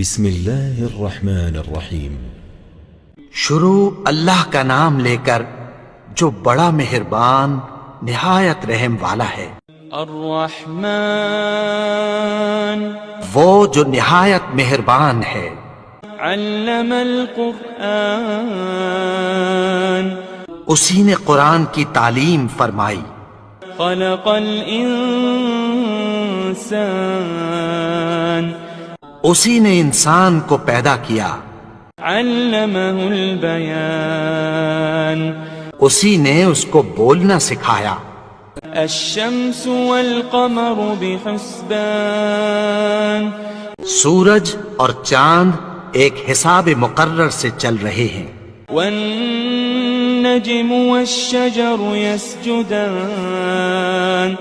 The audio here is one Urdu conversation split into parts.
بسم اللہ الرحمن الرحیم۔ شروع اللہ کا نام لے کر جو بڑا مہربان نہایت رحم والا ہے۔ الرحمن وہ جو نہایت مہربان ہے۔ علم القرآن اسی نے قرآن کی تعلیم فرمائی۔ خلق الانسان اسی نے انسان کو پیدا کیا۔ علمہ البیان اسی نے اس کو بولنا سکھایا۔ الشمس والقمر بحسبان سورج اور چاند ایک حساب مقرر سے چل رہے ہیں۔ والنجم والشجر يسجدان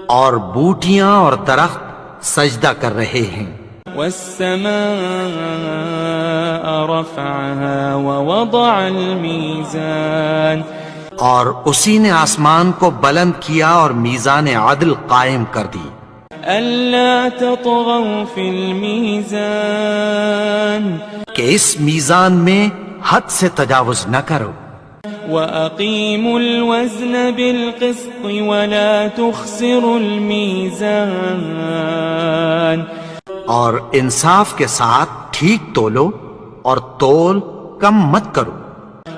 اور بوٹیاں اور درخت سجدہ کر رہے ہیں۔ والسماء رفعها ووضع الميزان اور اسی نے آسمان کو بلند کیا اور میزان عدل قائم کر دی۔ ألا تطغوا في الميزان کہ اس میزان میں حد سے تجاوز نہ کرو۔ وأقيموا الوزن بالقسط ولا تخسروا الميزان اور انصاف کے ساتھ ٹھیک تولو اور تول کم مت کرو۔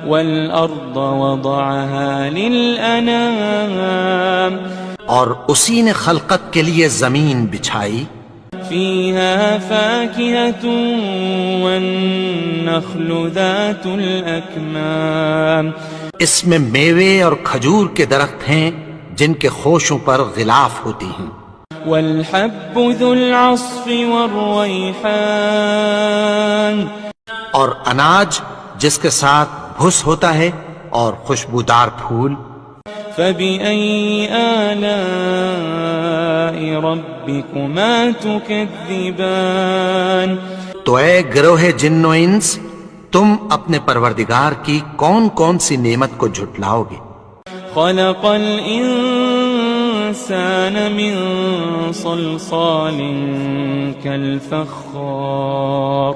والأرض وضعها للأنام اور اسی نے خلقت کے لیے زمین بچھائی۔ فيها فاكهة والنخل ذات الأكمام اس میں میوے اور کھجور کے درخت ہیں جن کے خوشوں پر غلاف ہوتی ہیں۔ والحب ذو العصف والريحان اور اناج جس کے ساتھ بھس ہوتا ہے اور خوشبودار پھول۔ فبأي آلاء ربكما تكذبان تو اے گروہ جن و انس، تم اپنے پروردگار کی کون کون سی نعمت کو جھٹلاؤ گے؟ خلق الإنسان من صلصال كالفخار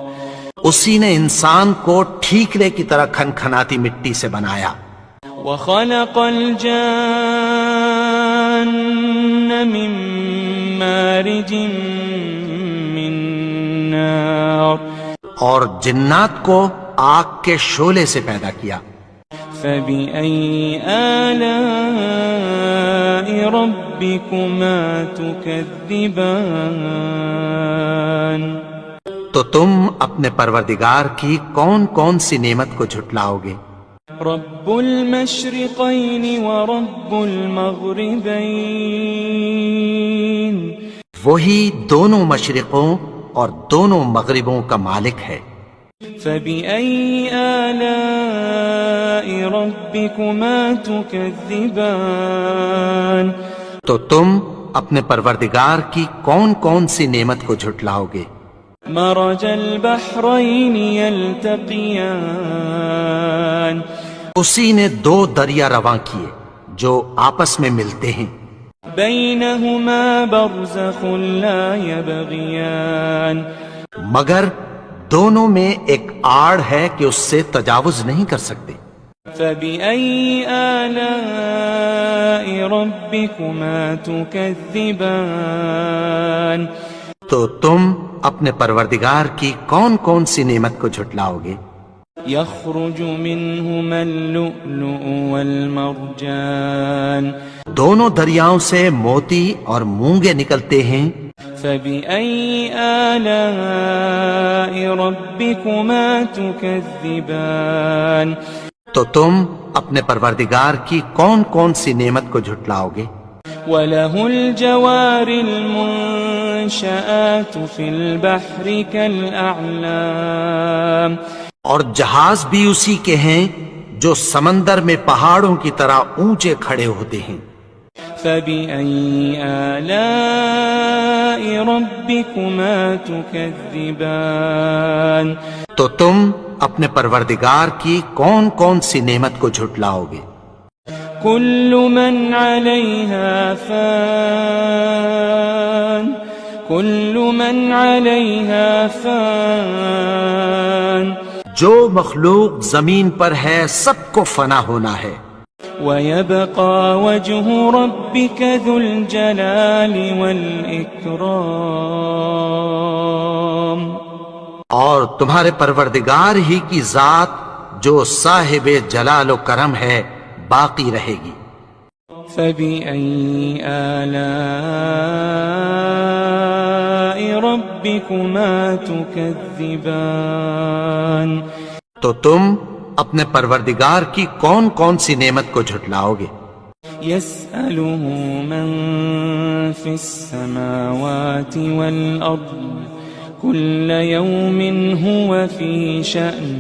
اسی نے انسان کو ٹھیکرے کی طرح کھنکھناتی مٹی سے بنایا۔ وخلق الجان من مارج من نار اور جنات کو آگ کے شعلے سے پیدا کیا۔ فبأي آلاء ربكما تكذبان تو تم اپنے پروردگار کی کون کون سی نعمت کو جھٹلاؤ گے؟ رب المشرقين ورب المغربين وہی دونوں مشرقوں اور دونوں مغربوں کا مالک ہے۔ فبأي آلاء ربكما تكذبان تو تم اپنے پروردگار کی کون کون سی نعمت کو جھٹلاؤ گے؟ مرج البحرين يلتقيان اسی نے دو دریا رواں کیے جو آپس میں ملتے ہیں۔ بينهما برزخ لا يبغيان مگر دونوں میں ایک آڑ ہے کہ اس سے تجاوز نہیں کر سکتے۔ فبأي آلاء ربكما تكذبان تو تم اپنے پروردگار کی کون کون سی نعمت کو جھٹلاؤ گے؟ يخرج منهما اللؤلؤ والمرجان دونوں دریاؤں سے موتی اور مونگے نکلتے ہیں۔ فبأي آلاء ربكما تكذبان تو تم اپنے پروردگار کی کون کون سی نعمت کو جھٹلاؤ گے؟ وله الجوار المنشآت في البحر كالأعلام اور جہاز بھی اسی کے ہیں جو سمندر میں پہاڑوں کی طرح اونچے کھڑے ہوتے ہیں۔ فبأي آلاء ربكما تكذبان تو تم اپنے پروردگار کی کون کون سی نعمت کو جھٹلاؤ گے؟ كل من عليها فان كل من عليها فان جو مخلوق زمین پر ہے سب کو فنا ہونا ہے، ويبقى وجه ربك ذو الجلال والإكرام اور تمہارے پروردگار ہی کی ذات جو صاحب جلال و کرم ہے باقی رہے گی۔ فبأي آلاء ربكما تكذبان تو تم اپنے پروردگار کی کون کون سی نعمت کو جھٹلاؤ گے؟ يسأله من في السماوات والأرض كل يوم هو في شأن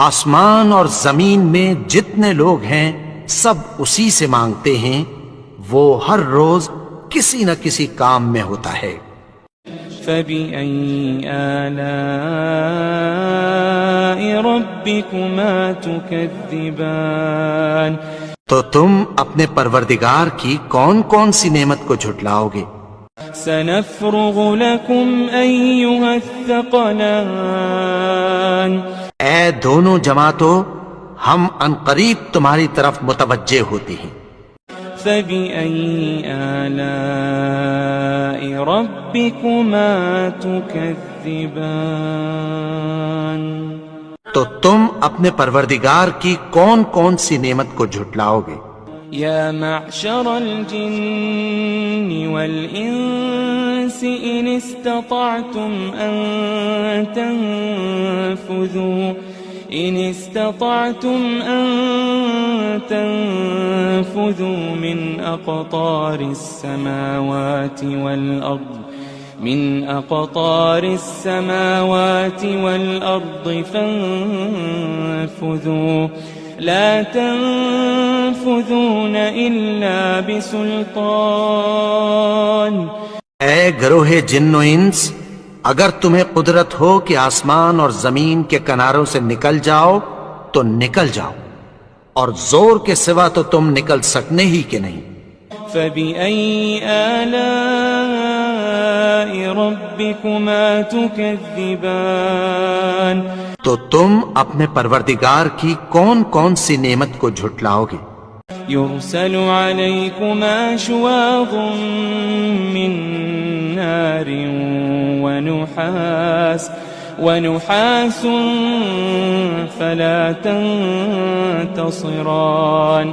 آسمان اور زمین میں جتنے لوگ ہیں سب اسی سے مانگتے ہیں، وہ ہر روز کسی نہ کسی کام میں ہوتا ہے۔ فبأي آلاء ربكما تكذبان تو تم اپنے پروردگار کی کون کون سی نعمت کو جھٹلاؤ گے؟ سنفرغ لكم أيها الثقلان اے دونوں جماعتوں، ہم عنقریب تمہاری طرف متوجہ ہوتے ہیں۔ فبأي آلاء ربكما تكذبان تو تم اپنے پروردگار کی کون کون سی نعمت کو جھٹلاؤ گے؟ يا معشر الجن والإنس إن استطعتم أن تنفذوا من أقطار السماوات والأرض فانفذوا لا تنفذون إلا بسلطان اے گروہ جن و انس، اگر تمہیں قدرت ہو کہ آسمان اور زمین کے کناروں سے نکل جاؤ تو نکل جاؤ، اور زور کے سوا تو تم نکل سکنے ہی کہ نہیں۔ فبأي آلاء ربكما تكذبان تو تم اپنے پروردگار کی کون کون سی نعمت کو جھٹلاؤ گے؟ يرسل عليكما شواظ من نار ونحاس فلا تنتصران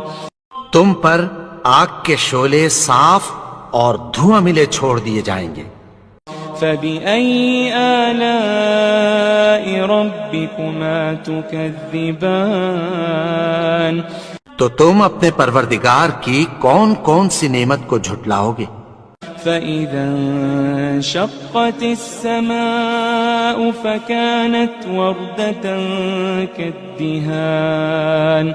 تم پر آگ کے شعلے صاف اور دھواں ملے چھوڑ دیے جائیں گے۔ فبأي آلاء ربكما تكذبان تو تم اپنے پروردگار کی کون کون سی نعمت کو جھٹلاؤ گے؟ فإذا انشقت السماء فكانت وردة كالدهان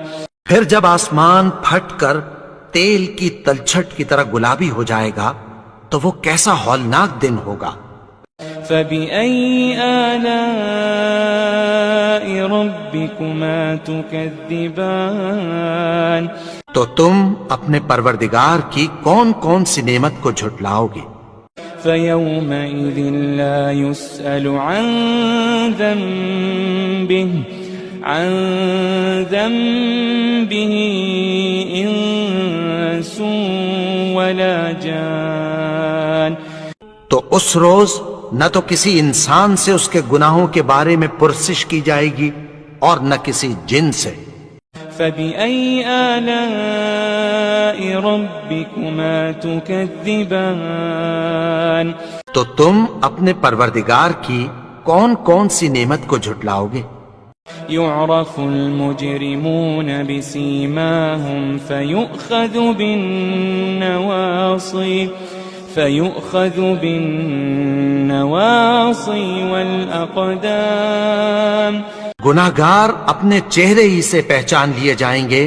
پھر جب آسمان پھٹ کر تیل کی تلچھٹ کی طرح گلابی ہو جائے گا تو وہ کیسا ہولناک دن ہوگا۔ فبأي آلاء ربكما تكذبان تو تم اپنے پروردگار کی کون کون سی نعمت کو جھٹلاؤ گے؟ فيومئذ لا يسأل عن ذنبه إنس ولا جان تو اس روز نہ تو کسی انسان سے اس کے گناہوں کے بارے میں پرسش کی جائے گی اور نہ کسی جن سے۔ فبأي آلاء ربكما تكذبان تو تم اپنے پروردگار کی کون کون سی نعمت کو جھٹلاؤ گے؟ يعرف المجرمون بسيماهم فيؤخذ بالنواصي والأقدام گناہگار اپنے چہرے ہی سے پہچان لیے جائیں گے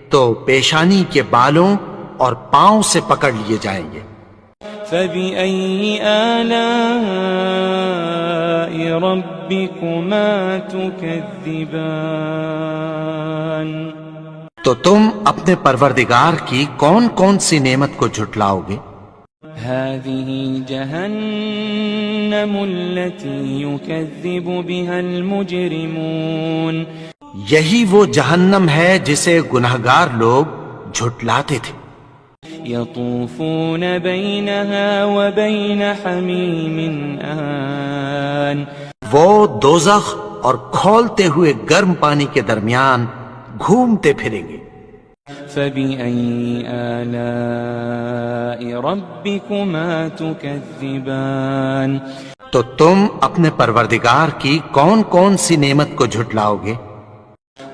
تو پیشانی کے بالوں اور پاؤں سے پکڑ لیے جائیں گے۔ فبأي آلاء ربكما تكذبان تو تم اپنے پروردگار کی کون کون سی نعمت کو جھٹلاؤ گے؟ هذه جهنم التي يكذب بها المجرمون یہی وہ جہنم ہے جسے گنہگار لوگ جھٹلاتے تھے. يطوفون بينها وبين حميم آن وہ دوزخ اور کھولتے ہوئے گرم پانی کے درمیان گھومتے پھریں گے. فبأي آلاء ربكما تكذبان تو تم اپنے پروردگار کی کون کون سی نعمت کو جھٹلاؤ گے؟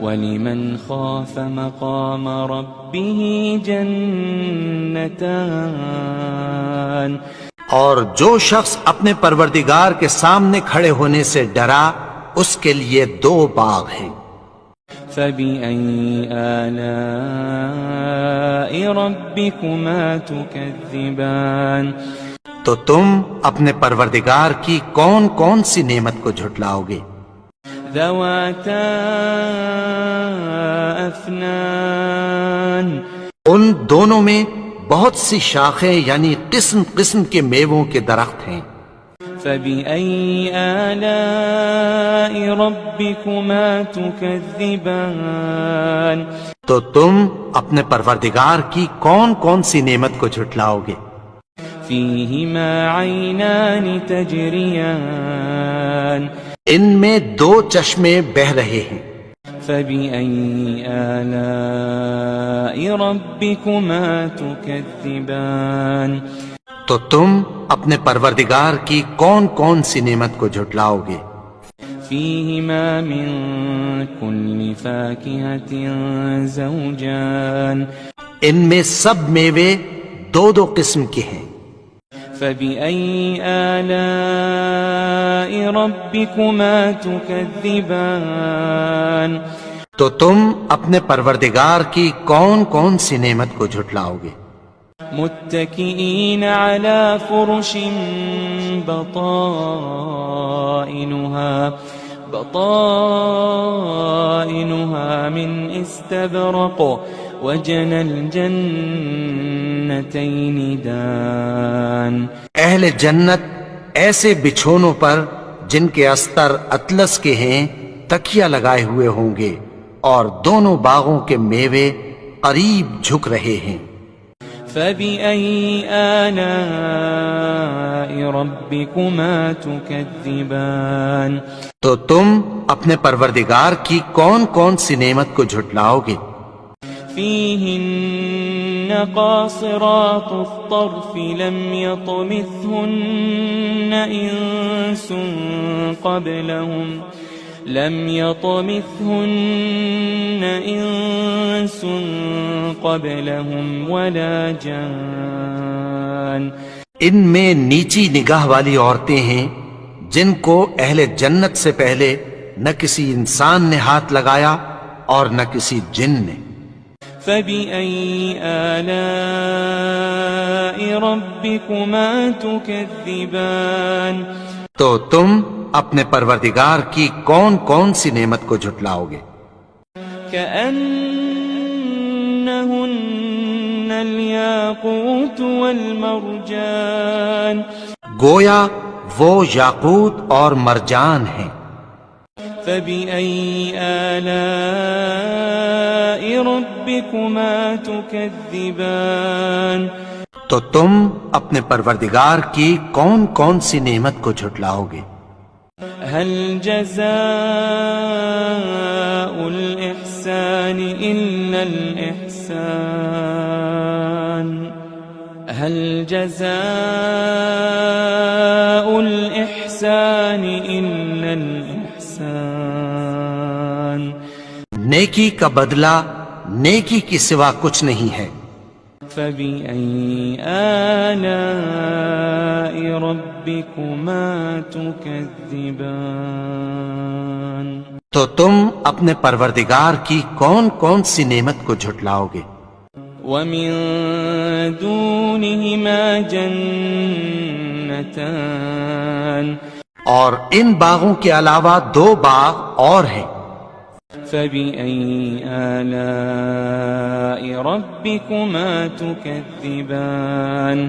ولمن خاف مقام ربه جنتان اور جو شخص اپنے پروردگار کے سامنے کھڑے ہونے سے ڈرا اس کے لیے 2 باغ ہیں. فبأي آلاء ربكما تكذبان تو تم اپنے پروردگار کی کون کون سی نعمت کو جھٹلاؤ گے؟ ذواتا افنان ان دونوں میں بہت سی شاخیں یعنی قسم قسم کے میووں کے درخت ہیں. فبأي آلاء ربكما تكذبان تو تم اپنے پروردگار کی کون کون سی نعمت کو جھٹلاؤ گے؟ فيهما عينان تجريان ان میں 2 چشمے بہہ رہے ہیں. فبأي آلاء ربكما تكذبان تو تم اپنے پروردگار کی کون کون سی نعمت کو جھٹلاؤ گے؟ فيهما من كل فاكهة زوجان ان میں سب میوے 2 قسم کے ہیں. فبأي آلاء ربكما تكذبان تو تم اپنے پروردگار کی کون کون سی نعمت کو جھٹلاؤ گے؟ متكئين على فرش بطائنها من استبرق وجنى الجنتين دان اہل جنت ایسے بچھونوں پر جن کے استر اطلس کے ہیں تکیہ لگائے ہوئے ہوں گے اور دونوں باغوں کے میوے قریب جھک رہے ہیں. فبأي آلاء ربكما تكذبان تو تم اپنے پروردگار کی کون کون سی نعمت کو جھٹلاؤ گے؟ فيهن قاصرات الطرف لم يطمثهن إنس قبلهم ولا جان ان میں نیچی نگاہ والی عورتیں ہیں جن کو اہل جنت سے پہلے نہ کسی انسان نے ہاتھ لگایا اور نہ کسی جن نے. فبأي آلاء ربكما تكذبان تو تم اپنے پروردگار کی کون کون سی نعمت کو جھٹلاؤ گے؟ كأنهن الياقوت والمرجان گویا وہ یاقوت اور مرجان ہیں. فبأي آلاء ربكما تكذبان تو تم اپنے پروردگار کی کون کون سی نعمت کو جھٹلاؤ گے؟ هل جزاء الإحسان إلا الإحسان هل جزاء الإحسان إلا الإحسان نیکی کا بدلہ نیکی کی سوا کچھ نہیں ہے. فبأي آلاء ربكما تكذبان تو تم اپنے پروردگار کی کون کون سی نعمت کو جھٹلاؤ گے؟ ومن دونهما جنتان اور ان باغوں کے علاوہ 2 باغ اور ہیں. فبأي آلاء ربكما تكذبان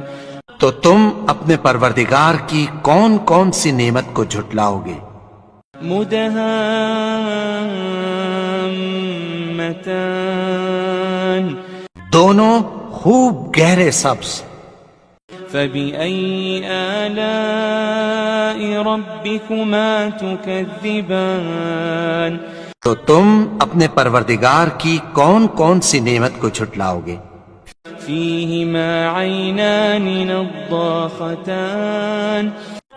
تو تم اپنے پروردگار کی کون کون سی نعمت کو جھٹلاؤ گے؟ مدہامتان دونوں خوب گہرے سبز. فبأي آلاء ربكما تكذبان تو تم اپنے پروردگار کی کون کون سی نعمت کو جھٹلاؤ گے؟ فيهما عينان نضاختان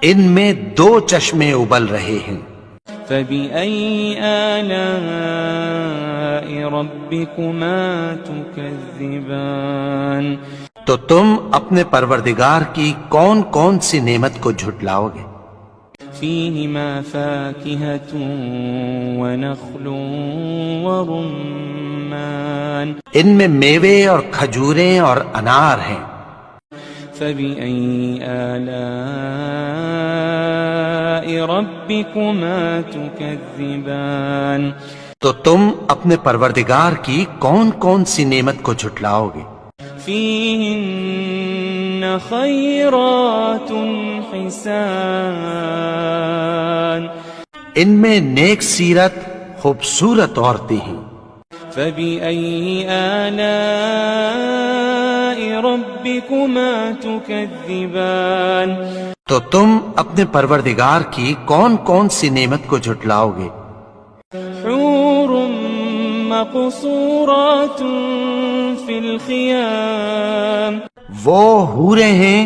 ان میں دو چشمے ابل رہے ہیں. فبأي آلاء ربكما تكذبان تو تم اپنے پروردگار کی کون کون سی نعمت کو جھٹلاؤ گے؟ فيهما فاكهة ونخل ورمان ان میں میوے اور کھجوریں اور انار ہیں. فبأي آلاء ربكما تكذبان تو تم اپنے پروردگار کی کون کون سی نعمت کو جھٹلاؤ گے؟ فيهن خيرات حسان ان میں نیک سیرت خوبصورت عورتیں ہیں. فبأي آلاء ربكما تكذبان تو تم اپنے پروردگار کی کون کون سی نعمت کو جھٹلاؤ گے؟ حور مقصورات في الخيام وہ حوریں ہیں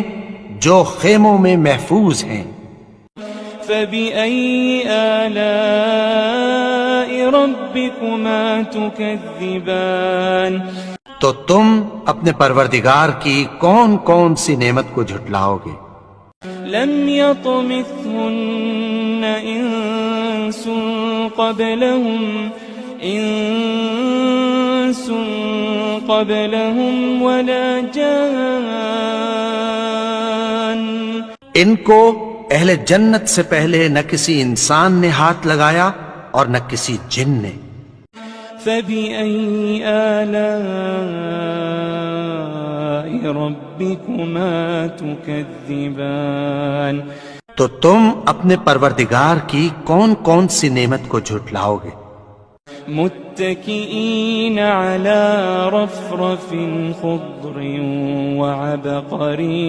جو خیموں میں محفوظ ہیں. فبأي آلاء ربكما تكذبان تو تم اپنے پروردگار کی کون کون سی نعمت کو جھٹلاؤ گے؟ لم يطمثهن إنس قبلهم ولا جان ان کو اہل جنت سے پہلے نہ کسی انسان نے ہاتھ لگایا اور نہ کسی جن نے. فبأي آلاء ربكما تكذبان تو تم اپنے پروردگار کی کون کون سی نعمت کو جھٹلاؤ گے؟ متكئين على رفرف خضر وعبقري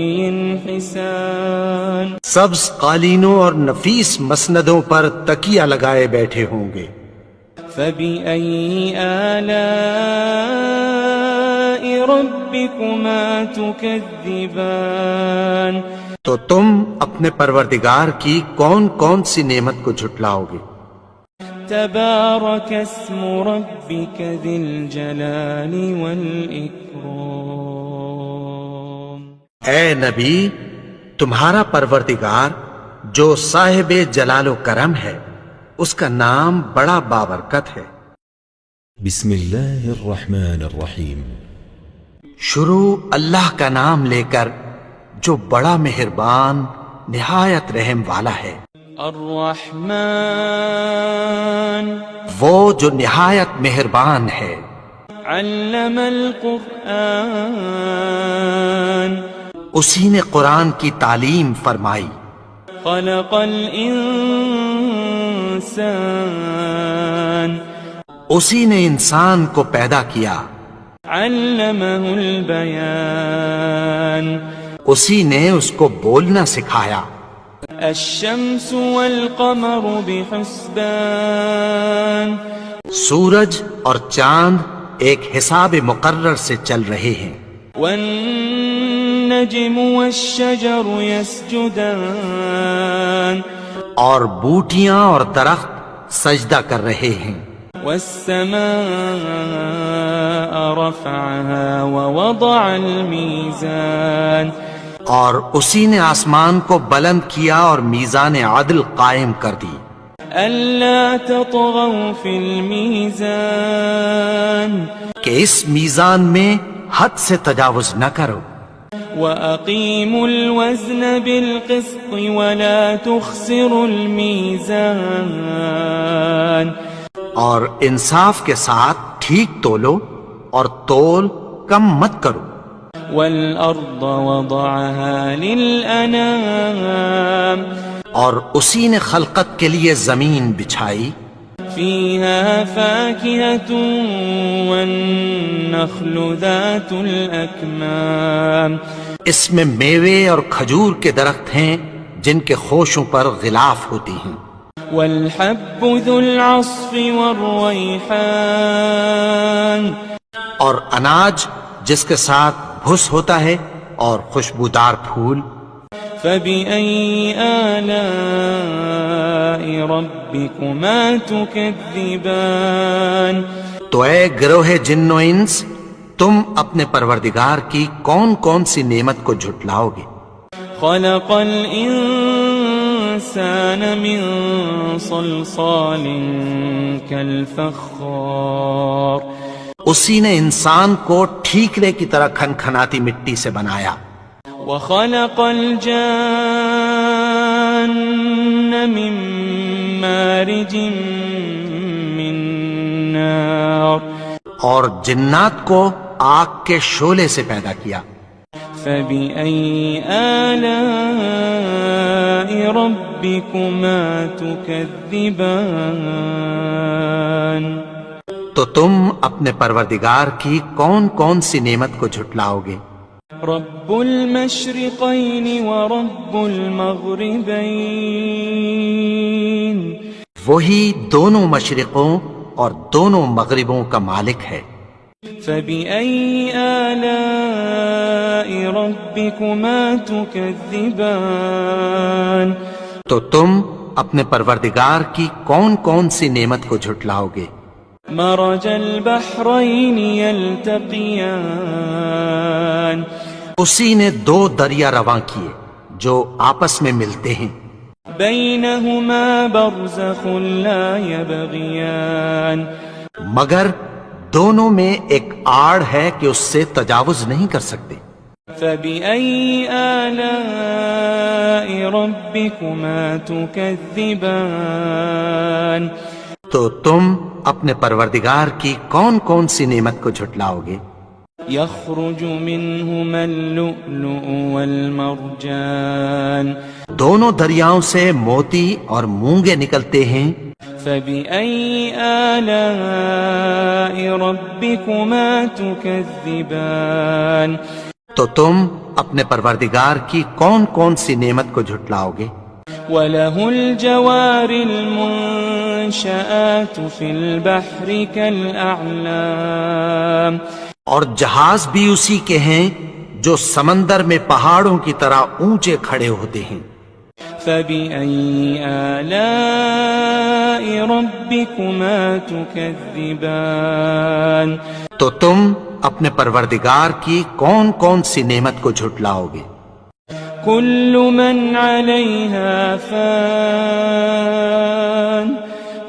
حسان سبز قالینوں اور نفیس مسندوں پر تکیہ لگائے بیٹھے ہوں گے. فبأي آلاء ربكما تكذبان تو تم اپنے پروردگار کی کون کون سی نعمت کو جھٹلاؤ گے؟ تبارك اسم ربك ذي الجلال والإكرام اے نبی، تمہارا پروردگار جو صاحب جلال و کرم ہے اس کا نام بڑا بابرکت ہے. بسم اللہ الرحمن الرحیم. شروع اللہ کا نام لے کر جو بڑا مہربان نہایت رحم والا ہے. الرحمن وہ جو نہایت مہربان ہے. علم القرآن اسی نے قرآن کی تعلیم فرمائی. خلق الانسان اسی نے انسان کو پیدا کیا. علمہ البیان اسی نے اس کو بولنا سکھایا. الشمس والقمر بحسبان سورج اور چاند ایک حساب مقرر سے چل رہے ہیں. والنجم والشجر يسجدان اور بوٹیاں اور درخت سجدہ کر رہے ہیں. والسماء رفعها ووضع الميزان اور اسی نے آسمان کو بلند کیا اور میزان عدل قائم کر دی. ألا تطغوا في الميزان کہ اس میزان میں حد سے تجاوز نہ کرو. وأقيموا الوزن بالقسط ولا تخسروا الميزان اور انصاف کے ساتھ ٹھیک تولو اور تول کم مت کرو. والأرض وضعها للأنام اور اسی نے خلقت کے لیے زمین بچھائی، فيها فاكهة والنخل ذات الأكمام اس میں میوے اور کھجور کے درخت ہیں جن کے خوشوں پر غلاف ہوتی ہیں، والحب ذو العصف والريحان اور اناج جس کے ساتھ بھس ہوتا ہے اور خوشبودار پھول۔ فبأي آلاء ربكما تكذبان تو اے گروہ جن و انس، تم اپنے پروردگار کی کون کون سی نعمت کو جھٹلاؤ گے؟ خلق الإنسان من صلصال كالفخار اسی نے انسان کو ٹھیکرے کی طرح کھنکھناتی مٹی سے بنایا، وخلق الجان من مارج من نار اور جنات کو آگ کے شعلے سے پیدا کیا۔ فبأي آلاء ربكما تكذبان تو تم اپنے پروردگار کی کون کون سی نعمت کو جھٹلاؤ گے؟ رب المشرقين ورب المغربين وہی دونوں مشرقوں اور دونوں مغربوں کا مالک ہے۔ فبأي آلاء ربكما تكذبان تو تم اپنے پروردگار کی کون کون سی نعمت کو جھٹلاؤ گے؟ مرج البحرين يلتقيان اسی نے دو دریا رواں کیے جو آپس میں ملتے ہیں، بينهما برزخ لا يبغيان مگر دونوں میں ایک آڑ ہے کہ اس سے تجاوز نہیں کر سکتے۔ فبأي آلاء ربكما تكذبان تو تم اپنے پروردگار کی کون کون سی نعمت کو جھٹلاؤ گے؟ يخرج منهما اللؤلؤ والمرجان دونوں دریاؤں سے موتی اور مونگے نکلتے ہیں، فبأي آلاء ربكما تكذبان تو تم اپنے پروردگار کی کون کون سی نعمت کو جھٹلاؤ گے؟ وله الجوار المنشآت في البحر كالأعلام اور جہاز بھی اسی کے ہیں جو سمندر میں پہاڑوں کی طرح اونچے کھڑے ہوتے ہیں۔ فبأي آلاء ربكما تكذبان تو تم اپنے پروردگار کی کون کون سی نعمت کو جھٹلاؤ گے؟ كل من عليها فان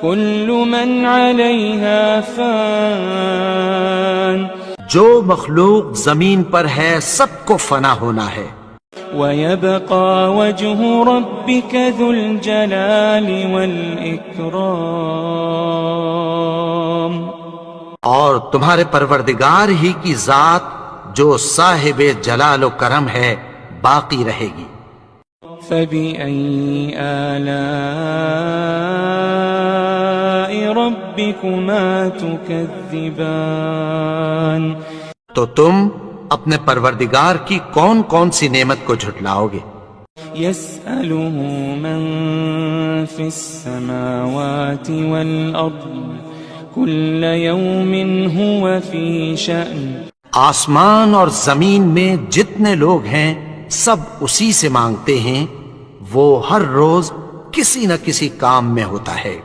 كل من عليها فان جو مخلوق زمین پر ہے سب کو فنا ہونا ہے، ويبقى وجه ربك ذو الجلال والإكرام اور تمہارے پروردگار ہی کی ذات جو صاحب جلال و کرم ہے باقی رہے گی۔ فبأي آلاء ربكما تكذبان تو تم اپنے پروردگار کی کون کون سی نعمت کو جھٹلاؤ گے؟ يسأله من في السماوات والأرض كل يوم هو في شأن آسمان اور زمین میں جتنے لوگ ہیں سب اسی سے مانگتے ہیں، وہ ہر روز کسی نہ کسی کام میں ہوتا ہے۔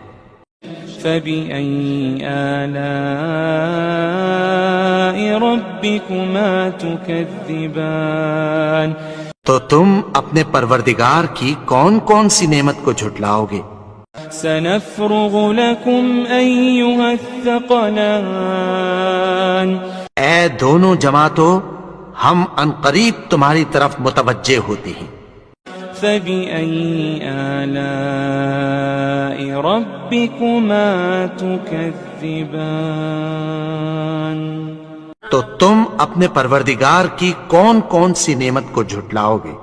فبأي آلاء ربكما تكذبان تو تم اپنے پروردگار کی کون کون سی نعمت کو جھٹلاؤ گے؟ سنفرغ لكم أيها الثقلان اے دونوں جماعتوں، ہم عنقریب تمہاری طرف متوجہ ہوتے ہیں۔ فبأي آلاء ربكما تكذبان تو تم اپنے پروردگار کی کون کون سی نعمت کو جھٹلاؤ گے؟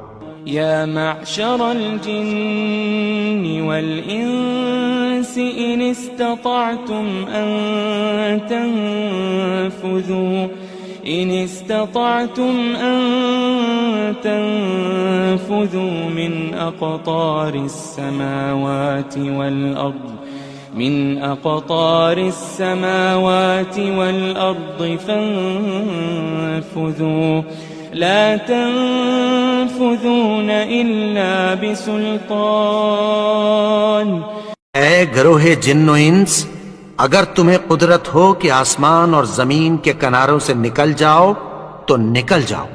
يا معشر الجن والإنس إن استطعتم أن تنفذوا من أقطار السماوات والأرض فانفذوا لا تنفذون إلا بسلطان. اے گروہ جن و انس، اگر تمہیں قدرت ہو کہ آسمان اور زمین کے کناروں سے نکل جاؤ تو نکل جاؤ،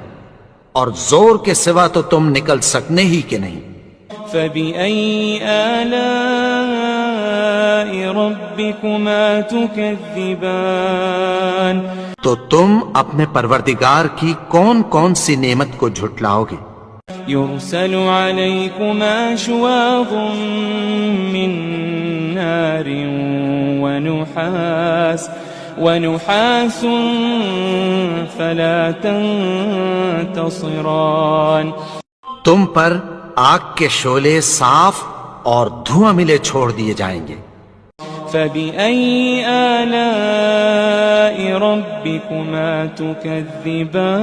اور زور کے سوا تو تم نکل سکنے ہی کہ نہیں. فبأي آلاء ربكما تكذبان. تو تم اپنے پروردگار کی کون کون سی نعمت کو جھٹلاؤ گے؟ يرسل عليكما شواظ من نار ونحاس فلا تنتصران. تم پر آگ کے شعلے صاف اور دھواں ملے چھوڑ دیے جائیں گے. فبأي آلاء ربكما تكذبان.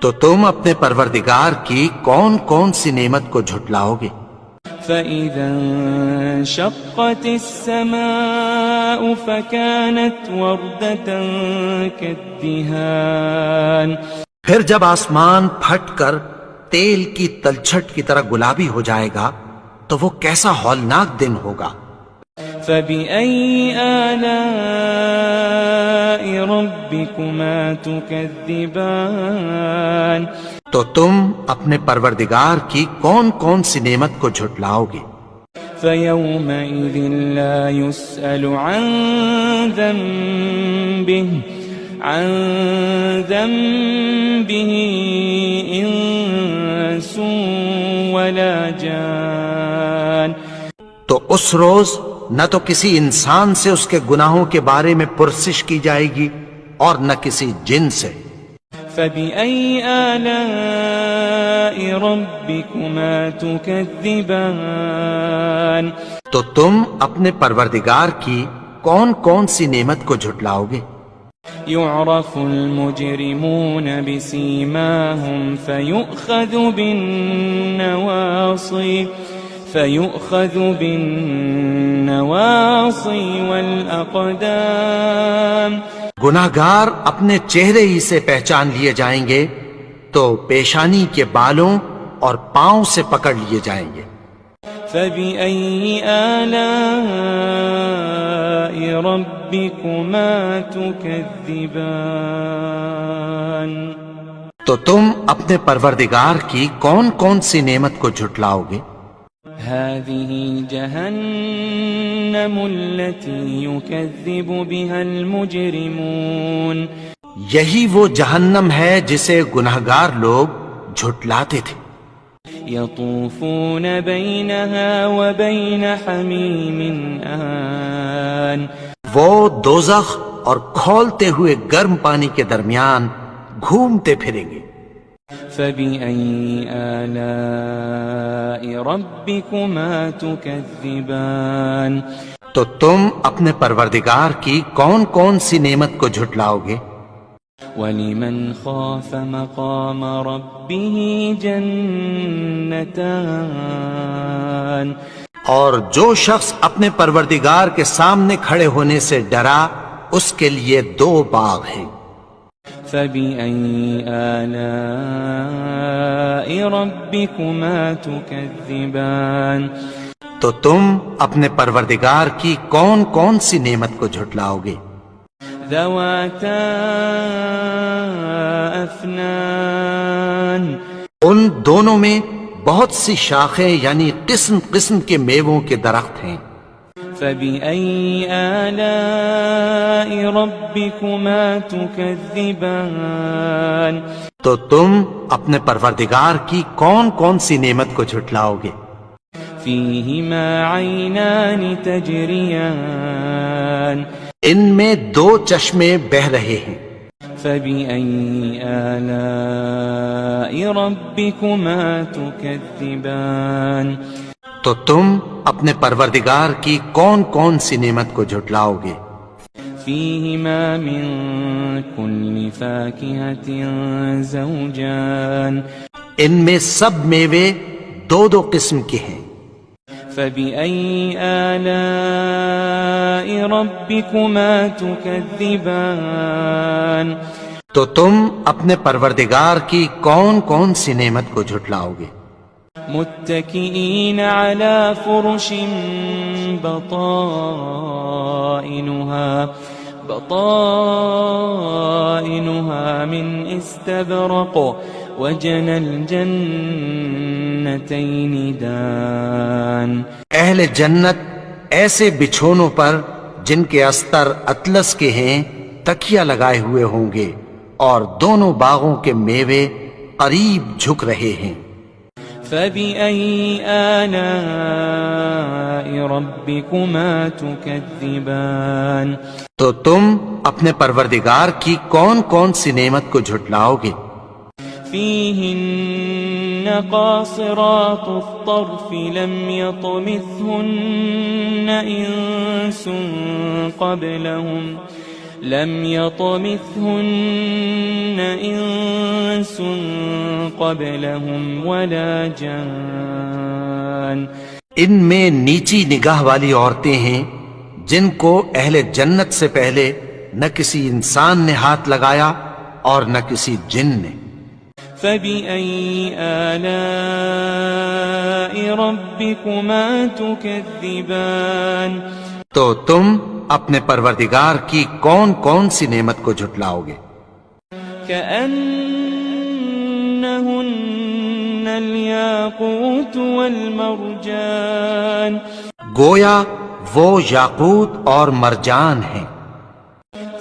تو تم اپنے پروردگار کی کون کون سی نعمت کو جھٹلاؤ گے؟ فإذا انشقت السماء فكانت وردة كالدهان. پھر جب آسمان پھٹ کر تیل کی تلچھٹ کی طرح گلابی ہو جائے گا تو وہ کیسا ہولناک دن ہوگا. فبأي آلاء ربكما تكذبان. تو تم اپنے پروردگار کی کون کون سی نعمت کو جھٹلاؤ گے؟ فيومئذ لا يسأل عن ذنبه إنس ولا جان. تو اس روز نہ تو کسی انسان سے اس کے گناہوں کے بارے میں پرسش کی جائے گی اور نہ کسی جن سے. فبأي آلاء ربكما تكذبان. تو تم اپنے پروردگار کی کون کون سی نعمت کو جھٹلاؤ گے؟ يعرف المجرمون بسيماهم فيؤخذ بالنواصي والأقدام. گناہگار اپنے چہرے ہی سے پہچان لیے جائیں گے تو پیشانی کے بالوں اور پاؤں سے پکڑ لیے جائیں گے. فبأي آلاء ربكما تكذبان. تو تم اپنے پروردگار کی کون کون سی نعمت کو جھٹلاؤ گے؟ هذه جهنم التي يكذب بها المجرمون. یہی وہ جہنم ہے جسے گناہگار لوگ جھٹلاتے تھے. يطوفون بينها وبين حميم آن. وہ دوزخ اور کھولتے ہوئے گرم پانی کے درمیان گھومتے پھریں گے. فبأي آلاء ربكما تكذبان. تو تم اپنے پروردگار کی کون کون سی نعمت کو جھٹلاؤ گے؟ ولمن خاف مقام ربه جنتان. اور جو شخص اپنے پروردگار کے سامنے کھڑے ہونے سے ڈرا اس کے لیے 2 باغ ہیں. فبأي آلاء ربكما تكذبان. تو تم اپنے پروردگار کی کون کون سی نعمت کو جھٹلاؤ گے؟ ذواتا افنان. ان دونوں میں بہت سی شاخیں یعنی قسم قسم کے میووں کے درخت ہیں. فبأي آلاء ربكما تكذبان. تو تم اپنے پروردگار کی کون کون سی نعمت کو جھٹلاؤ گے؟ فيهما عينان تجريان. ان میں 2 چشمے بہ رہے ہیں، فبأي آلاء ربكما تكذبان تو تم اپنے پروردگار کی کون کون سی نعمت کو جھٹلاؤ گے؟ فيهما من كل فاكهة زوجان ان میں سب میوے 2 قسم کے ہیں، فبأي آلاء ربكما تكذبان تو تم اپنے پروردگار کی کون کون سی نعمت کو جھٹلاؤ گے؟ متكئين على فرش بطائنها من استبرق وجنى الجنتين دان اہل جنت ایسے بچھونوں پر جن کے استر اطلس کے ہیں تکیہ لگائے ہوئے ہوں گے، اور دونوں باغوں کے میوے قریب جھک رہے ہیں۔ فبأي آلاء ربكما تكذبان تو تم اپنے پروردگار کی کون کون سی نعمت کو جھٹلاؤ گے؟ فيهن قاصرات الطرف لم يطمثهن إنس قبلهم ولا جان ان میں نیچی نگاہ والی عورتیں ہیں جن کو اہل جنت سے پہلے نہ کسی انسان نے ہاتھ لگایا اور نہ کسی جن نے۔ فبأي آلاء ربكما تكذبان تو تم اپنے پروردگار کی کون کون سی نعمت کو جھٹلاؤ گے؟ كأنهن الياقوت والمرجان گویا وہ یاقوت اور مرجان ہیں۔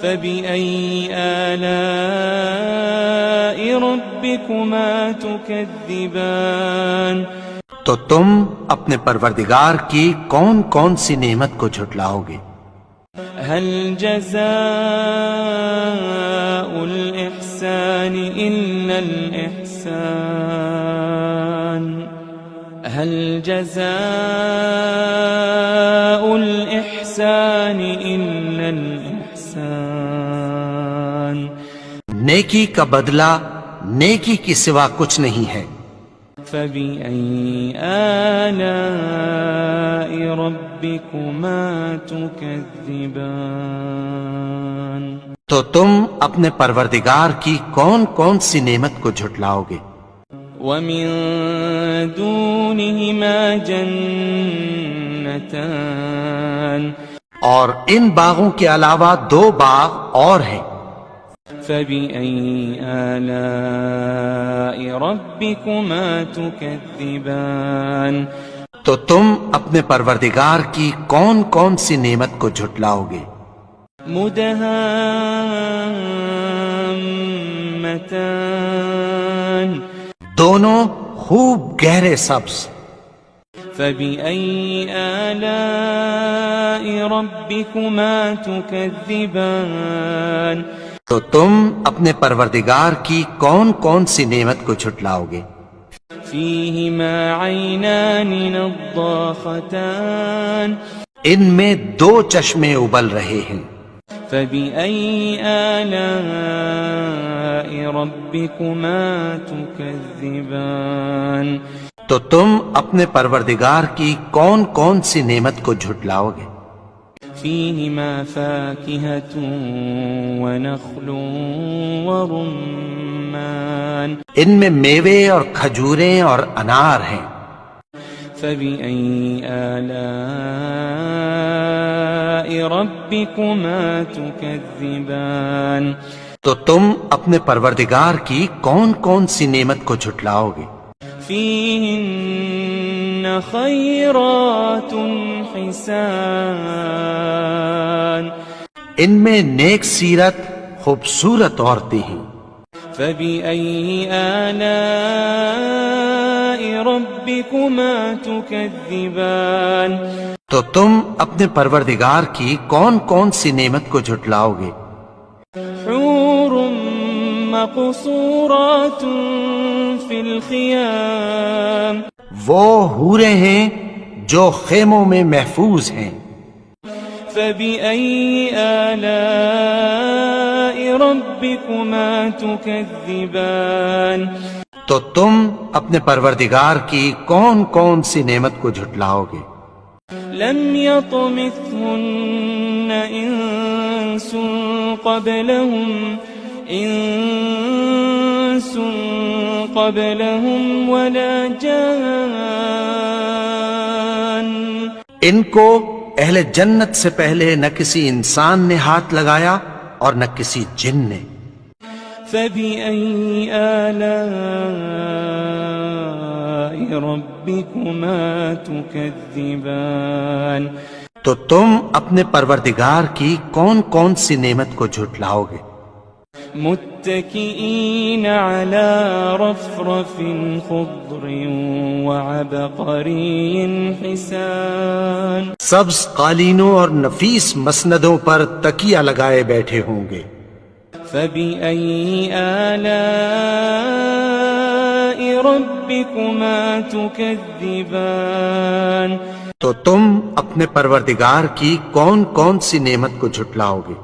فبأي آلاء ربكما تكذبان تو تم اپنے پروردگار کی کون کون سی نعمت کو جھٹلاؤ گے؟ هل جزاء الإحسان إلا الإحسان هل جزاء الإحسان إلا الإحسان نیکی کا بدلہ نیکی کی سوا کچھ نہیں ہے۔ فبأي آلاء ربكما تكذبان تو تم اپنے پروردگار کی کون کون سی نعمت کو جھٹلاؤ گے؟ ومن دونهما جنتان اور ان باغوں کے علاوہ 2 باغ اور ہیں۔ فبأي آلاء ربكما تكذبان تو تم اپنے پروردگار کی کون کون سی نعمت کو جھٹلاؤ گے؟ مدهامتان دونوں خوب گہرے سبز۔ فبأي آلاء ربكما تكذبان تو تم اپنے پروردگار کی کون کون سی نعمت کو جھٹلاؤ گے؟ فيهما عينان نضاختان ان میں 2 چشمے ابل رہے ہیں۔ فبأي آلاء ربكما تكذبان تو تم اپنے پروردگار کی کون کون سی نعمت کو جھٹلاؤ گے؟ فيهما فاكهة ونخل ورمان ان میں میوے اور کھجوریں اور انار ہیں۔ فبأي آلاء ربكما تكذبان تو تم اپنے پروردگار کی کون کون سی نعمت کو جھٹلاؤ گے؟ فيهن خيرات حسان ان میں نیک سیرت خوبصورت عورتیں ہیں۔ فبأي آلاء ربكما تكذبان تو تم اپنے پروردگار کی کون کون سی نعمت کو جھٹلاؤ گے؟ حور مقصورات فی الخیام، وہ حوریں ہیں جو خیموں میں محفوظ ہیں۔ فبأي آلاء ربكما تكذبان، تو تم اپنے پروردگار کی کون کون سی نعمت کو جھٹلاؤ گے؟ لم يطمثهن إنس قبلهم ولا جان، ان کو اہل جنت سے پہلے نہ کسی انسان نے ہاتھ لگایا اور نہ کسی جن نے۔ فبأي آلاء ربكما تكذبان، تو تم اپنے پروردگار کی کون کون سی نعمت کو جھٹلاؤ گے؟ متكئين على رفرف خضر وعبقري حسان، سبز قالینوں اور نفیس مسندوں پر تکیہ لگائے بیٹھے ہوں گے۔ فبأي آلاء ربكما تكذبان، تو تم اپنے پروردگار کی کون کون سی نعمت کو جھٹلاؤ گے؟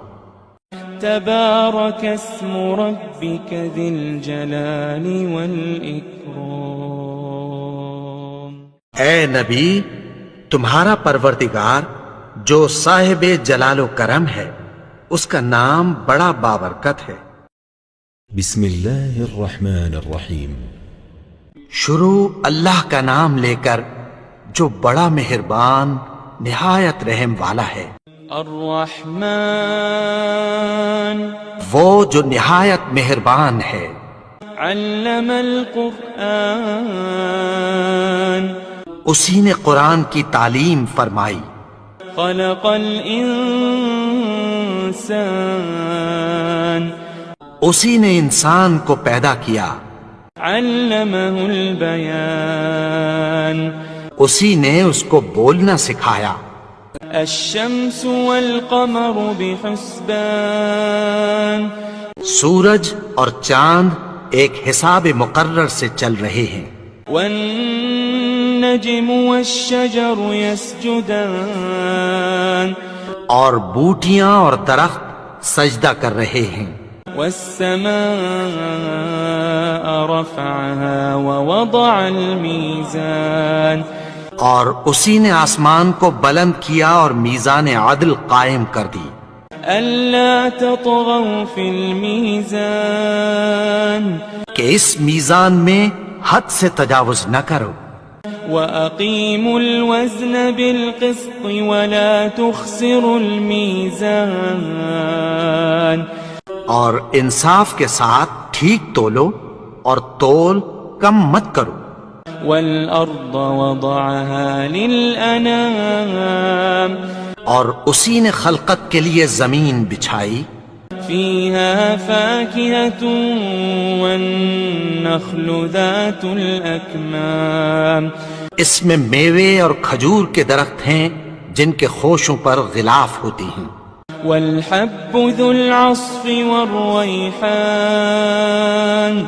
تبارك اسم ربك ذي الجلال والإكرام، اے نبی، تمہارا پروردگار جو صاحب جلال و کرم ہے، اس کا نام بڑا بابرکت ہے۔ بسم اللہ الرحمن الرحیم۔ شروع اللہ کا نام لے کر جو بڑا مہربان نہایت رحم والا ہے۔ الرحمن، وہ جو نہایت مہربان ہے۔ علم القرآن، اسی نے قرآن کی تعلیم فرمائی۔ خلق الإنسان، اسی نے انسان کو پیدا کیا۔ علمه البيان، اسی نے اس کو بولنا سکھایا۔ الشمس والقمر بحسبان، سورج اور چاند ایک حساب مقرر سے چل رہے ہیں۔ والنجم والشجر يسجدان، اور بوٹیاں اور درخت سجدہ کر رہے ہیں۔ والسماء رفعها ووضع الميزان، اور اسی نے آسمان کو بلند کیا اور میزان عدل قائم کر دی۔ ألا تطغوا في الميزان، کہ اس میزان میں حد سے تجاوز نہ کرو۔ وأقيموا الوزن بالقسط ولا تخسروا الميزان، اور انصاف کے ساتھ ٹھیک تولو اور تول کم مت کرو۔ والأرض وضعها للأنام، اور اسی نے خلقت کے لیے زمین بچھائی۔ فيها فاكهة والنخل ذات الأكمام، اس میں میوے اور کھجور کے درخت ہیں جن کے خوشوں پر غلاف ہوتی ہیں۔ والحب ذو العصف والريحان،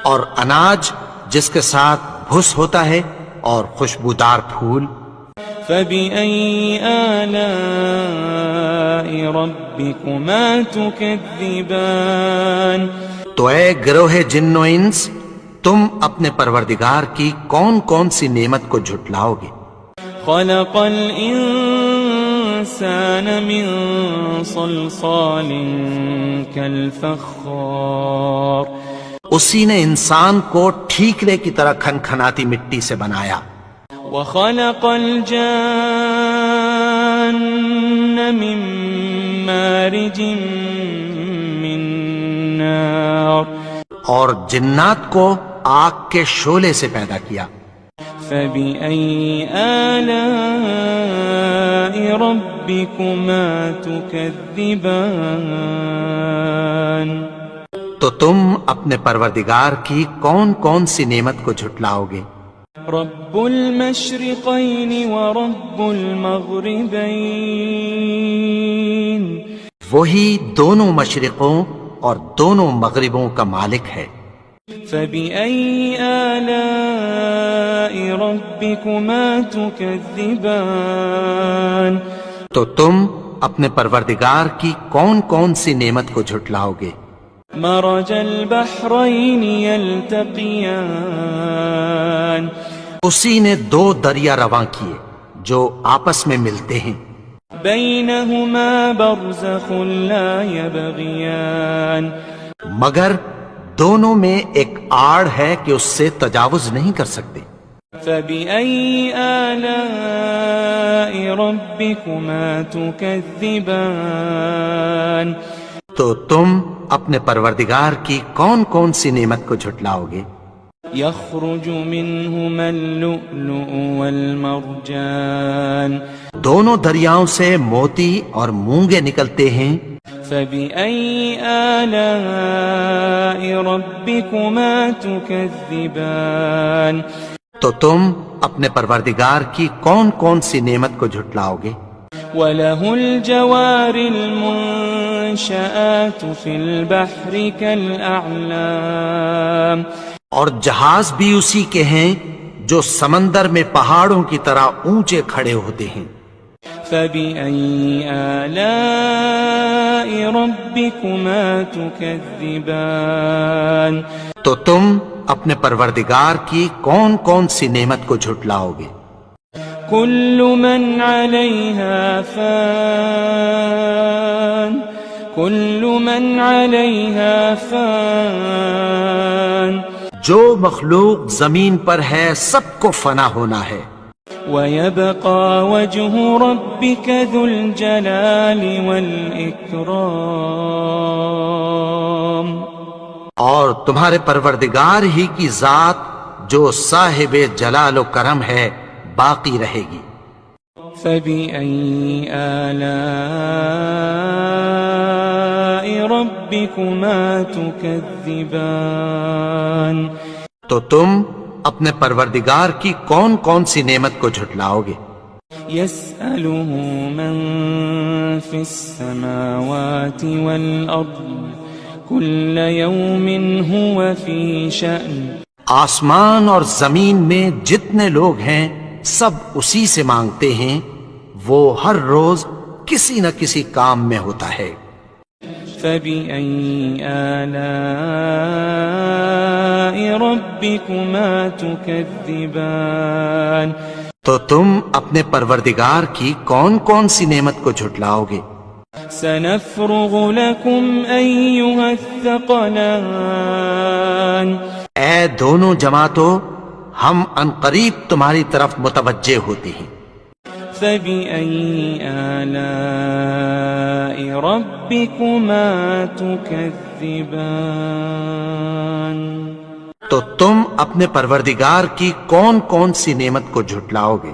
اور اناج جس کے ساتھ بھس ہوتا ہے اور خوشبودار پھول۔ فبأي آلاء ربكما تكذبان، تو اے گروہ جن و انس، تم اپنے پروردگار کی کون کون سی نعمت کو جھٹلاؤ گے؟ خلق الإنسان من صلصال كالفخار، اسی نے انسان کو ٹھیکرے کی طرح کھنکھناتی مٹی سے بنایا۔ وخلق الجان من مارج من نار، اور جنات کو آگ کے شعلے سے پیدا کیا۔ فبأي آلاء ربكما تكذبان، تو تم اپنے پروردگار کی کون کون سی نعمت کو جھٹلاؤ گے؟ رب المشرقين ورب المغربين وہی دونوں مشرقوں اور دونوں مغربوں کا مالک ہے۔ فبأي آلاء ربكما تكذبان تو تم اپنے پروردگار کی کون کون سی نعمت کو جھٹلاؤ گے؟ مرج البحرين يلتقيان اسی نے دو دریا رواں کیے جو آپس میں ملتے ہیں، بينهما برزخ لا يبغيان مگر دونوں میں ایک آڑ ہے کہ اس سے تجاوز نہیں کر سکتے۔ فبأي آلاء ربكما تكذبان تو تم اپنے پروردگار کی کون کون سی نعمت کو جھٹلاؤ گے؟ يخرج منهما اللؤلؤ والمرجان دونوں دریاؤں سے موتی اور مونگے نکلتے ہیں۔ فبأي آلاء ربكما تكذبان تو تم اپنے پروردگار کی کون کون سی نعمت کو جھٹلاؤ گے؟ وله الجوار المنشآت في البحر كالأعلام اور جہاز بھی اسی کے ہیں جو سمندر میں پہاڑوں کی طرح اونچے کھڑے ہوتے ہیں۔ فبأي آلاء ربكما تكذبان تو تم اپنے پروردگار کی کون کون سی نعمت کو جھٹلاؤ گے؟ كل من عليها فان كل من عليها فان جو مخلوق زمین پر ہے سب کو فنا ہونا ہے، ويبقى وجه ربك ذو الجلال والإكرام اور تمہارے پروردگار ہی کی ذات جو صاحب جلال و کرم ہے باقی رہے گی۔ فبأي آلاء ربكما تكذبان تو تم اپنے پروردگار کی کون کون سی نعمت کو جھٹلاؤ گے؟ يسأله من في السماوات والأرض كل يوم هو في شأن آسمان اور زمین میں جتنے لوگ ہیں سب اسی سے مانگتے ہیں، وہ ہر روز کسی نہ کسی کام میں ہوتا ہے۔ فبأي آلاء ربكما تكذبان تو تم اپنے پروردگار کی کون کون سی نعمت کو جھٹلاؤ گے؟ سنفرغ لكم أيها الثقلان اے دونوں جماعتوں، ہم عنقریب تمہاری طرف متوجہ ہوتے ہیں۔ فبأي آلاء ربكما تكذبان تو تم اپنے پروردگار کی کون کون سی نعمت کو جھٹلاؤ گے؟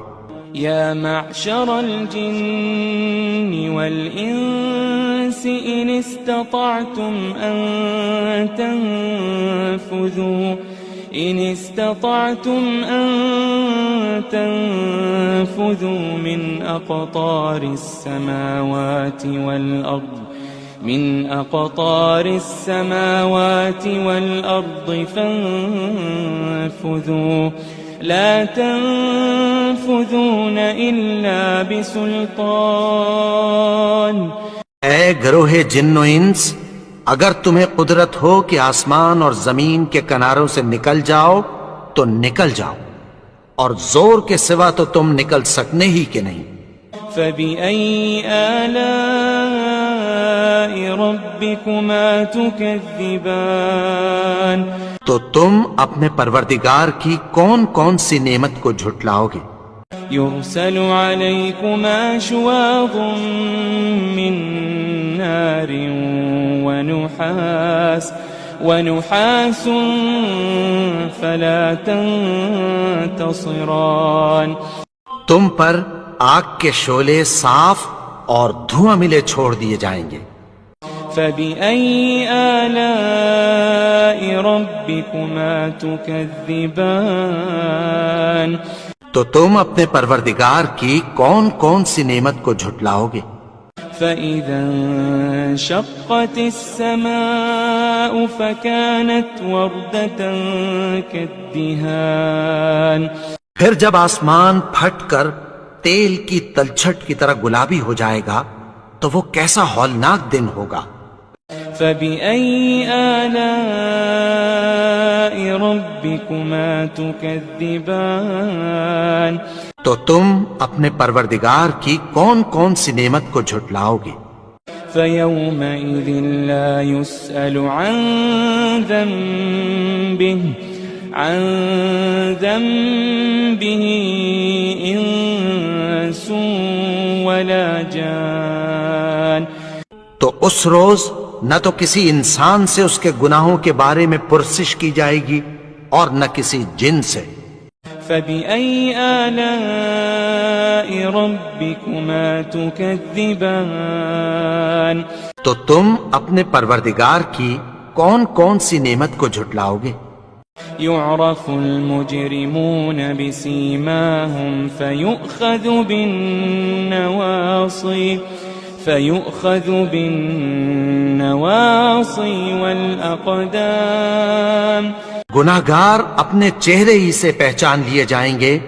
يا معشر الجن والإنس إن استطعتم أن تنفذوا من أقطار السماوات والأرض فانفذوا لا تنفذون إلا بسلطان اے گروہ جن و انس، اگر تمہیں قدرت ہو کہ آسمان اور زمین کے کناروں سے نکل جاؤ تو نکل جاؤ، اور زور کے سوا تو تم نکل سکنے ہی کہ نہیں۔ فبأي آلاء ربكما تكذبان تو تم اپنے پروردگار کی کون کون سی نعمت کو جھٹلاؤ گے؟ يرسل عليكما شواظ من نار ونحاس فلا تنتصران تم پر آگ کے شعلے صاف اور دھواں ملے چھوڑ دیے جائیں گے۔ فبأي آلاء ربكما تكذبان تو تم اپنے پروردگار کی کون کون سی نعمت کو جھٹلاؤ گے؟ فإذا انشقت السماء فكانت وردة كالدهان پھر جب آسمان پھٹ کر تیل کی تلچھٹ کی طرح گلابی ہو جائے گا تو وہ کیسا ہولناک دن ہوگا۔ فبأي آلاء ربكما تكذبان تو تم اپنے پروردگار کی کون کون سی نعمت کو جھٹلاؤ گے؟ فيومئذ لا يسأل عن ذنبه إنس ولا جان تو اس روز نہ تو کسی انسان سے اس کے گناہوں کے بارے میں پرسش کی جائے گی اور نہ کسی جن سے۔ فبأي آلاء ربكما تكذبان تو تم اپنے پروردگار کی کون کون سی نعمت کو جھٹلاؤ گے؟ يعرف المجرمون بسيماهم فيؤخذ بالنواصي والأقدام گناہگار اپنے چہرے ہی سے پہچان لیے جائیں گے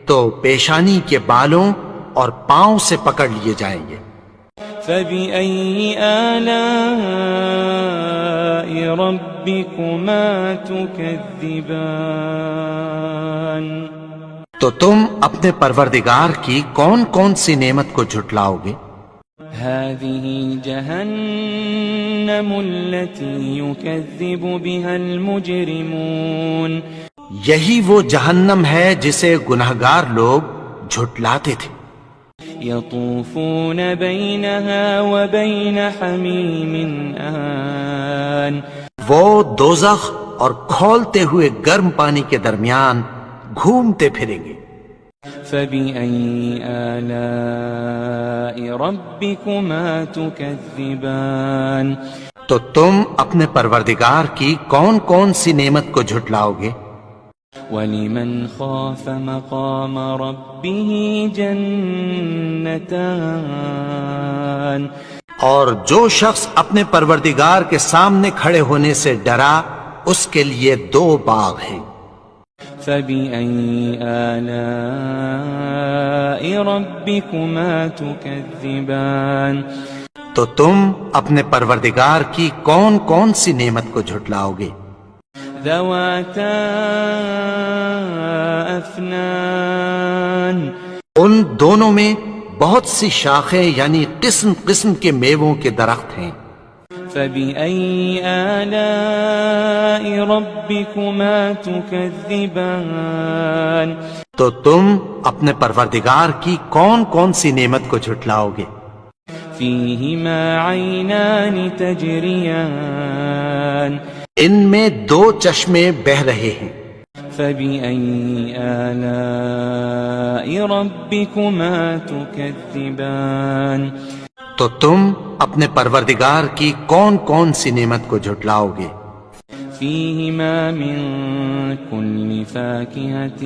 تو پیشانی کے بالوں اور پاؤں سے پکڑ لیے جائیں گے۔ فبأي آلاء ربكما تكذبان تو تم اپنے پروردگار کی کون کون سی نعمت کو جھٹلاؤ گے؟ هذه جهنم التي يكذب بها المجرمون یہی وہ جہنم ہے جسے گناہگار لوگ جھٹلاتے تھے۔ يطوفون بينها وبين حميم آن وہ دوزخ اور کھولتے ہوئے گرم پانی کے درمیان گھومتے پھریں گے۔ فبأي آلاء ربكما تكذبان تو تم اپنے پروردگار کی کون کون سی نعمت کو جھٹلاؤ گے؟ ولمن خاف مقام ربه جنتان اور جو شخص اپنے پروردگار کے سامنے کھڑے ہونے سے ڈرا اس کے لیے دو باغ ہیں۔ فبأي آلاء ربكما تكذبان تو تم اپنے پروردگار کی کون کون سی نعمت کو جھٹلاؤ گے؟ ذواتا افنان ان دونوں میں بہت سی شاخیں یعنی قسم قسم کے میووں کے درخت ہیں۔ فبأي آلاء ربكما تكذبان تو تم اپنے پروردگار کی کون کون سی نعمت کو جھٹلاؤ گے؟ فيهما عينان تجريان ان میں دو چشمے بہہ رہے ہیں۔ فبأي آلاء ربكما تكذبان تو تم اپنے پروردگار کی کون کون سی نعمت کو جھٹلاؤ گے؟ فيهما من كل فاكهة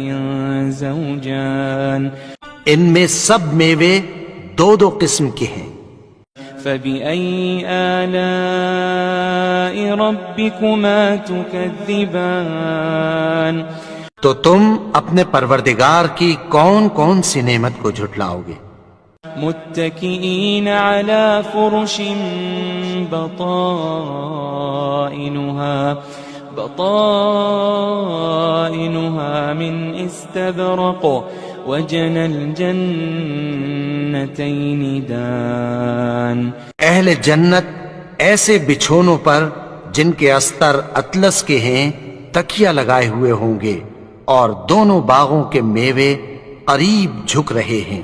زوجان ان میں سب میوے دو دو قسم کے ہیں۔ فبأي آلاء ربكما تكذبان تو تم اپنے پروردگار کی کون کون سی نعمت کو جھٹلاؤ گے؟ متكئين على فرش بطائنها من استبرق وجنى الجنتين دان اہل جنت ایسے بچھونوں پر جن کے استر اطلس کے ہیں تکیہ لگائے ہوئے ہوں گے اور دونوں باغوں کے میوے قریب جھک رہے ہیں۔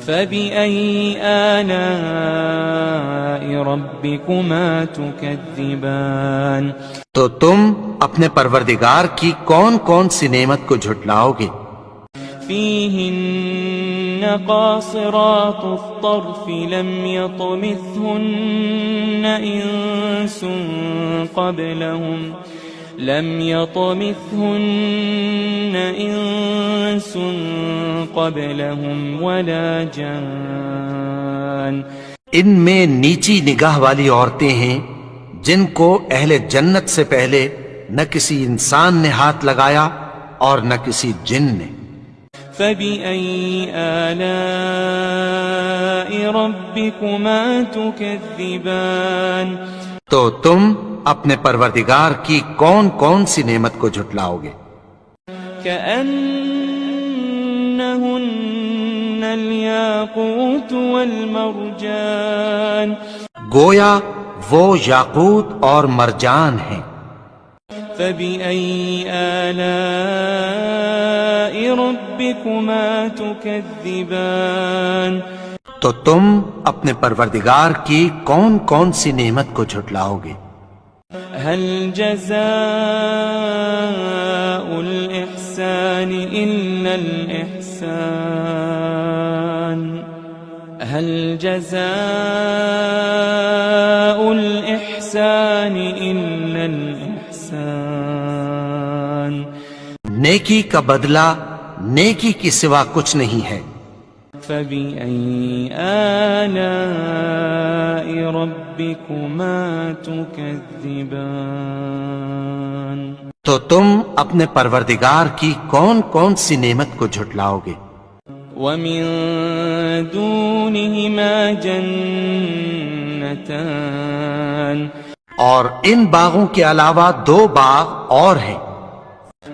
فبأي آلاء ربكما تكذبان تو تم اپنے پروردگار کی کون کون سی نعمت کو جھٹلاؤ گے؟ فيهن قاصرات الطرف لم يطمثهن إنس قبلهم ولا جان. ان میں نیچی نگاہ والی عورتیں ہیں جن کو اہل جنت سے پہلے نہ کسی انسان نے ہاتھ لگایا اور نہ کسی جن نے. فبأي آلاء ربكما تكذبان. تو تم اپنے پروردگار کی کون کون سی نعمت کو جھٹلاؤ گے؟ كأنهن الياقوت والمرجان. گویا وہ یاقوت اور مرجان ہیں. فبأي آلاء ربكما تكذبان. تو تم اپنے پروردگار کی کون کون سی نعمت کو جھٹلاؤ گے؟ هل جزاء الإحسان إلا الإحسان. هل جزاء الإحسان إلا الإحسان. نیکی کا بدلہ نیکی کی سوا کچھ نہیں ہے. فبأي آلاء ربكما تكذبان. تو تم اپنے پروردگار کی کون کون سی نعمت کو جھٹلاؤ گے؟ ومن دونهما جنتان. اور ان باغوں کے علاوہ دو باغ اور ہیں.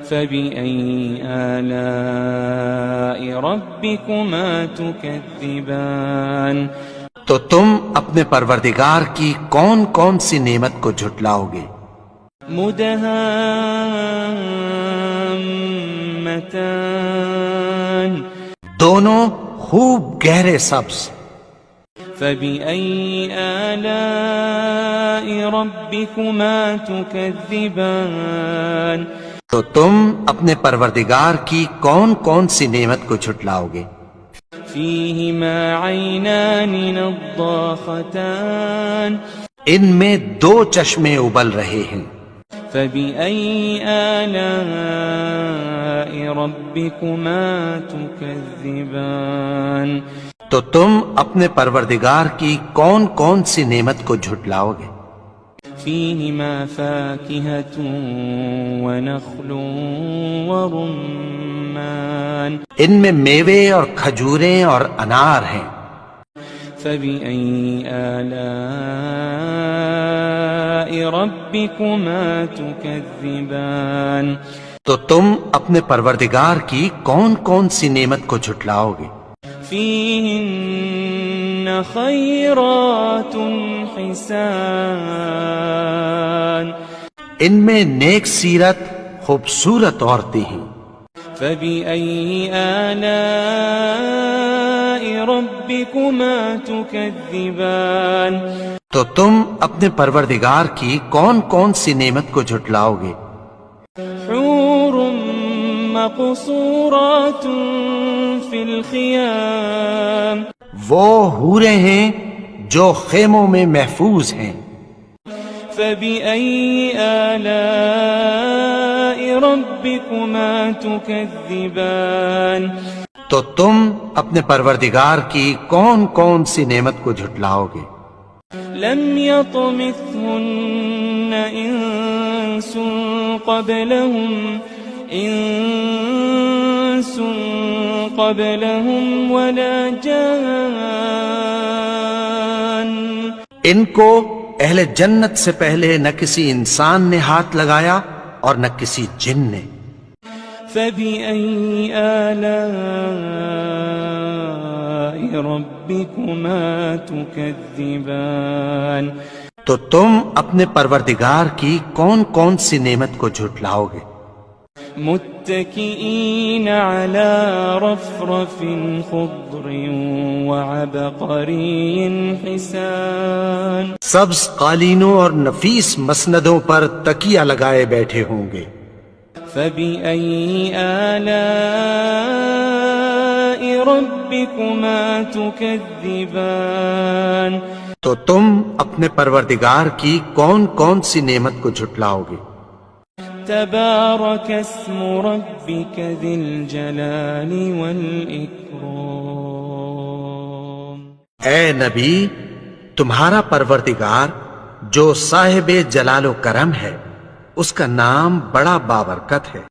فبأي آلاء ربكما تكذبان. تو تم اپنے پروردگار کی کون کون سی نعمت کو جھٹلاؤ گے؟ مدہامتان. دونوں خوب گہرے سبز. فبأي آلاء ربكما تكذبان. تو تم اپنے پروردگار کی کون کون سی نعمت کو جھٹلاؤ گے؟ فيهما عينان نضاختان. ان میں دو چشمے ابل رہے ہیں. فبأي آلاء ربكما تكذبان. تو تم اپنے پروردگار کی کون کون سی نعمت کو جھٹلاؤ گے؟ فيهما فاكهة ونخل ورمان. ان میں میوے اور کھجوریں اور انار ہیں. فبأي آلاء ربكما تكذبان. تو تم اپنے پروردگار کی کون کون سی نعمت کو جھٹلاؤ گے؟ فيهن خيرات حسان. ان میں نیک سیرت خوبصورت عورتیں ہیں. فبأي آلاء ربكما تكذبان. تو تم اپنے پروردگار کی کون کون سی نعمت کو جھٹلاؤ گے؟ حور مقصورات في الخيام. وہ حوریں ہیں جو خیموں میں محفوظ ہیں. فبأي آلاء ربكما تكذبان. تو تم اپنے پروردگار کی کون کون سی نعمت کو جھٹلاؤ گے؟ لم يطمثهن إنس قبلهم ولا جان. ان کو اہل جنت سے پہلے نہ کسی انسان نے ہاتھ لگایا اور نہ کسی جن نے. فبأي آلاء ربكما تكذبان. تو تم اپنے پروردگار کی کون کون سی نعمت کو جھٹلاؤ گے؟ متكئين على رفرف خضر وعبقري حسان. سبز قالینوں اور نفیس مسندوں پر تکیہ لگائے بیٹھے ہوں گے. فبأي آلاء ربكما تكذبان تو تم اپنے پروردگار کی کون کون سی نعمت کو جھٹلاؤ گے؟ تبارك اسم ربك ذي الجلال والإكرام اے نبی، تمہارا پروردگار جو صاحب جلال و کرم ہے، اس کا نام بڑا بابرکت ہے۔